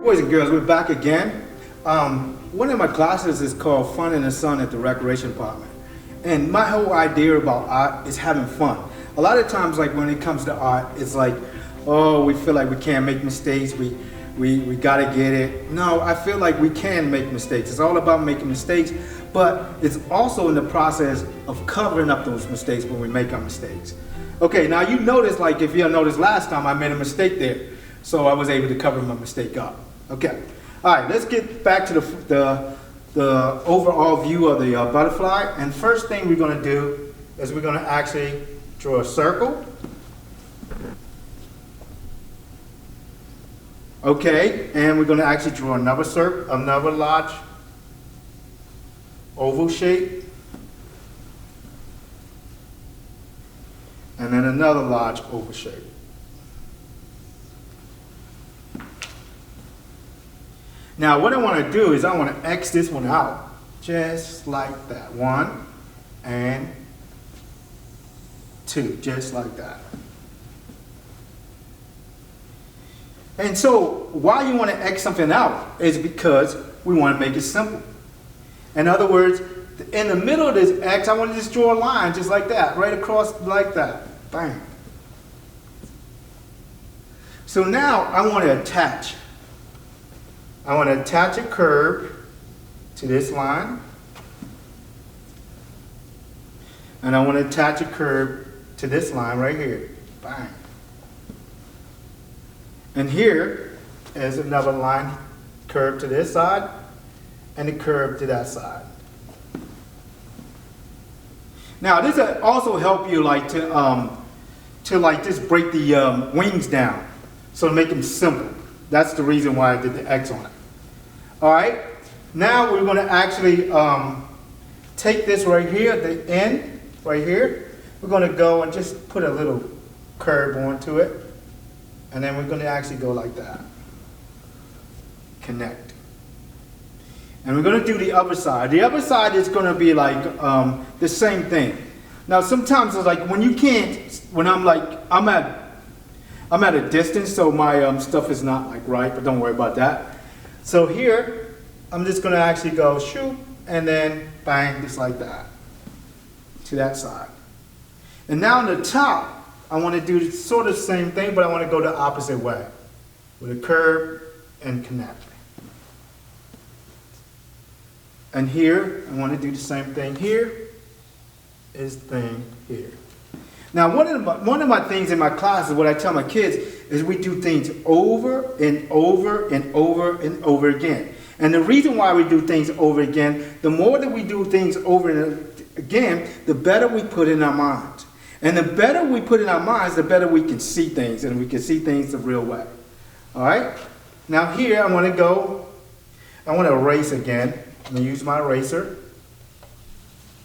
Boys and girls, we're back again. One of my classes is called Fun in the Sun at the Recreation Department. And my whole idea about art is having fun. A lot of times, like when it comes to art, it's like, oh, we feel like we can't make mistakes, we gotta get it. No, I feel like we can make mistakes. It's all about making mistakes, but it's also in the process of covering up those mistakes when we make our mistakes. Okay, now you notice, like if you noticed last time, I made a mistake there. So I was able to cover my mistake up. Okay, all right, let's get back to the overall view of the butterfly. And first thing we're gonna do is we're gonna actually draw a circle. Okay, and we're gonna actually draw another circle, another large oval shape. And then another large oval shape. Now what I want to do is I want to X this one out, just like that. 1 and 2, just like that. And so why you want to X something out is because we want to make it simple. In other words, in the middle of this X, I want to just draw a line just like that, right across like that. Bang. So now I want to attach. I want to attach a curve to this line. And I want to attach a curve to this line right here. Bang. And here is another line, curve to this side, and a curve to that side. Now this will also help you like to like just break the wings down, so to make them simple. That's the reason why I did the X on it. All right, now we're going to actually take this right here, the end right here. We're going to go and just put a little curve onto it, and then we're going to actually go like that. Connect. And we're going to do the other side. The other side is going to be like the same thing. Now sometimes it's like when you can't, when I'm at a distance, so my stuff is not like right, but don't worry about that. So here, I'm just going to actually go shoot, and then bang, just like that, to that side. And now on the top, I want to do sort of the same thing, but I want to go the opposite way, with a curve and connect. And here, I want to do the same thing here, is thing here. Now, one of my things in my classes, what I tell my kids, is we do things over and over and over and over again. And the reason why we do things over again, the more that we do things over and again, the better we put in our minds. And the better we put in our minds, the better we can see things, and we can see things the real way. All right? Now here, I want to erase again. I'm going to use my eraser.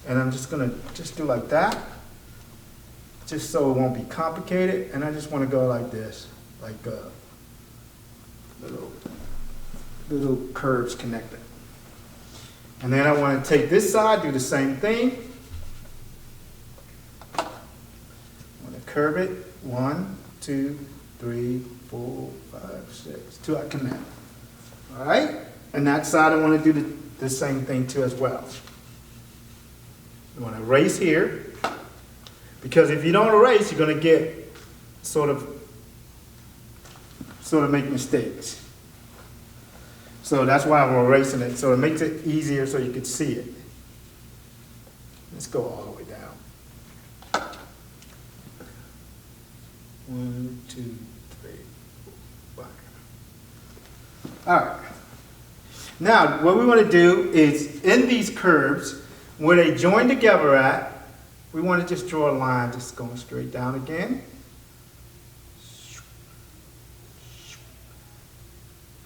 And I'm just going to do like that, just so it won't be complicated. And I just want to go like this, like little curves connected. And then I want to take this side, do the same thing. I want to curve it, 1, 2, 3, 4, 5, 6, till I connect. All right? And that side I want to do the same thing too as well. I want to erase here, because if you don't erase, you're going to get sort of make mistakes. So that's why I'm erasing it, so it makes it easier so you can see it. Let's go all the way down. 1, 2, 3, 4, 5. All right. Now, what we want to do is, in these curves, where they join together at, we want to just draw a line just going straight down again.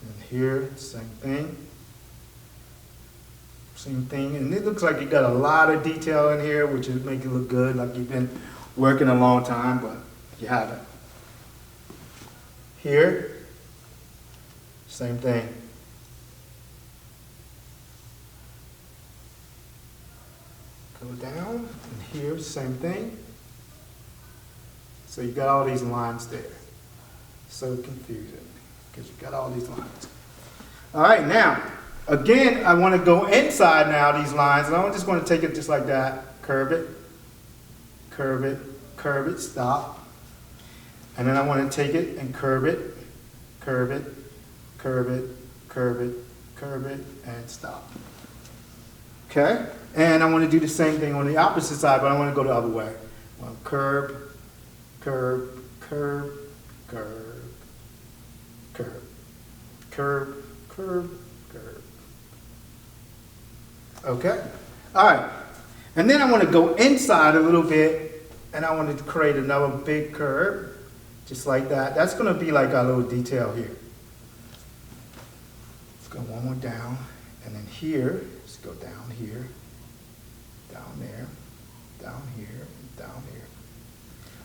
And here, same thing. Same thing. And it looks like you got a lot of detail in here, which is make it look good, like you've been working a long time, but you haven't. Here, same thing. Go down, and here, same thing. So you got all these lines there. So confusing, because you got all these lines. All right, now, again, I want to go inside now these lines, and I'm just going to take it just like that, curve it, curve it, curve it, stop. And then I want to take it and curve it, curve it, curve it, curve it, curve it, and stop. Okay? And I want to do the same thing on the opposite side, but I want to go the other way. I want to curve, curve, curve, curve, curve, curve, curve, curve. Okay? All right. And then I want to go inside a little bit, and I want to create another big curve, just like that. That's going to be like our little detail here. Let's go one more down, and then here, let's go down here, down there, down here, and down here.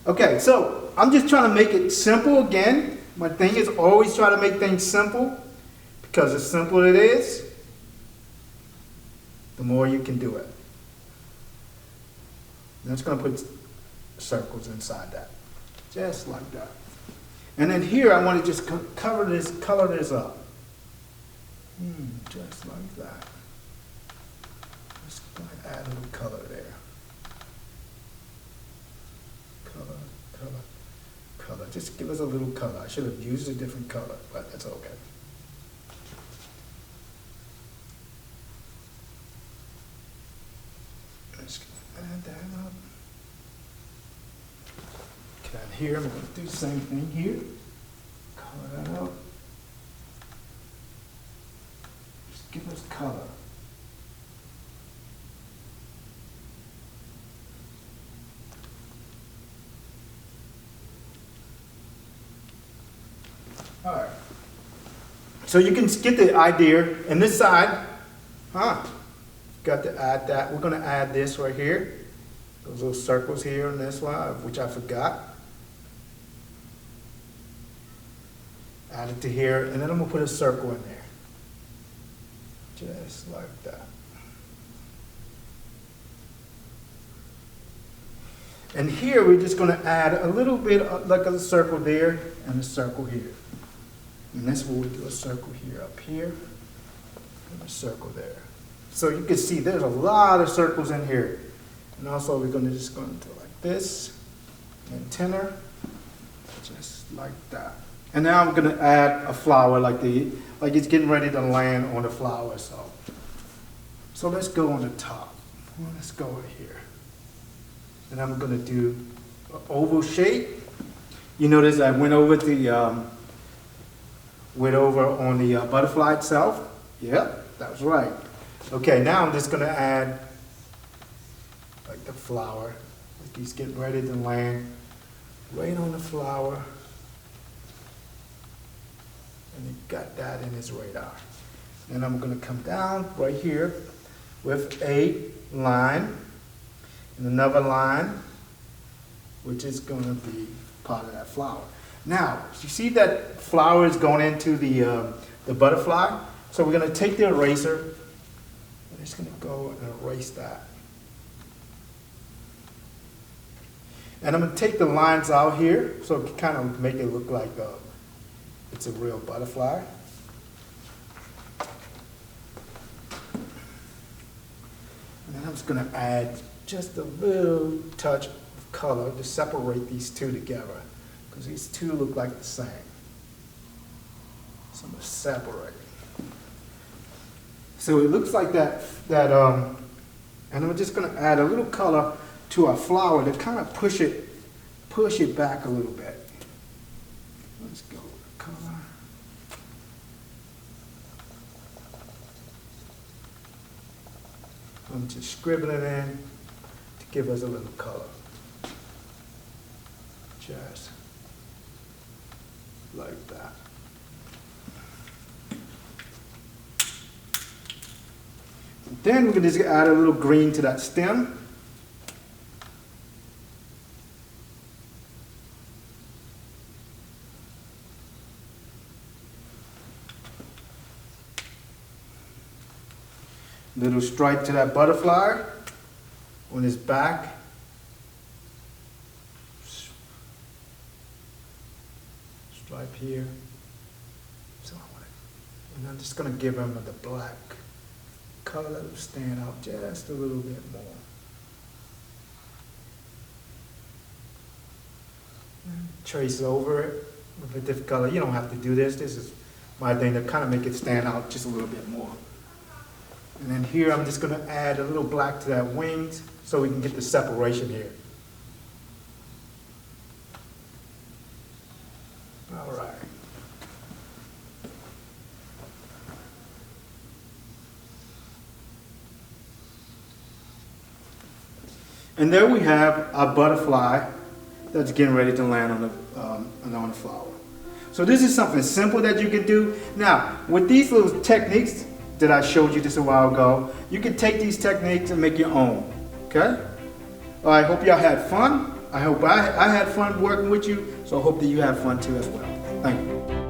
Okay, so I'm just trying to make it simple again. My thing is always try to make things simple, because the simpler it is, the more you can do it. And it's going to put circles inside that, just like that. And then here I want to just color this up, just like that. Just going to add a little color there. Color, color, color. Just give us a little color. I should have used a different color, but that's okay. Just add that up. Okay, and here I'm going to do the same thing here. Color that up. Just give us color. All right. So you can get the idea. And this side, got to add that. We're going to add this right here. Those little circles here on this one, which I forgot. Add it to here, and then I'm going to put a circle in there. Just like that. And here we're just going to add a little bit of, like a circle there and a circle here. And that's where we do a circle here, up here, and a circle there. So you can see there's a lot of circles in here. And also we're going to just go into like this, and tenor, just like that. And now I'm going to add a flower like it's getting ready to land on the flower. So let's go on the top. Let's go over here. And I'm going to do an oval shape. You notice I went over on the butterfly itself. Yep, that was right. Okay, now I'm just going to add like the flower. Like he's getting ready to land right on the flower. And he got that in his radar. And I'm going to come down right here with a line and another line, which is going to be part of that flower. Now, you see that flower is going into the butterfly? So we're going to take the eraser, and it's going to go and erase that. And I'm going to take the lines out here, so it kind of make it look like it's a real butterfly. And then I'm just going to add just a little touch of color to separate these two together, because these two look like the same. So I'm going to separate it. So it looks like that, and I'm just going to add a little color to our flower to kind of push it back a little bit. Let's go with the color. I'm just scribbling it in to give us a little color. Just like that. Then we're going to just add a little green to that stem. Little stripe to that butterfly on his back. Stripe here. So I want And I'm just going to give him the black color that will stand out just a little bit more. And trace over it with a different color. You don't have to do this. This is my thing to kind of make it stand out just a little bit more. And then here I'm just going to add a little black to that wings so we can get the separation here. All right. And there we have our butterfly that's getting ready to land on the flower. So this is something simple that you can do. Now, with these little techniques that I showed you just a while ago, you can take these techniques and make your own, okay? I hope y'all had fun. I hope I had fun working with you, so I hope that you have fun too as well. Thank you.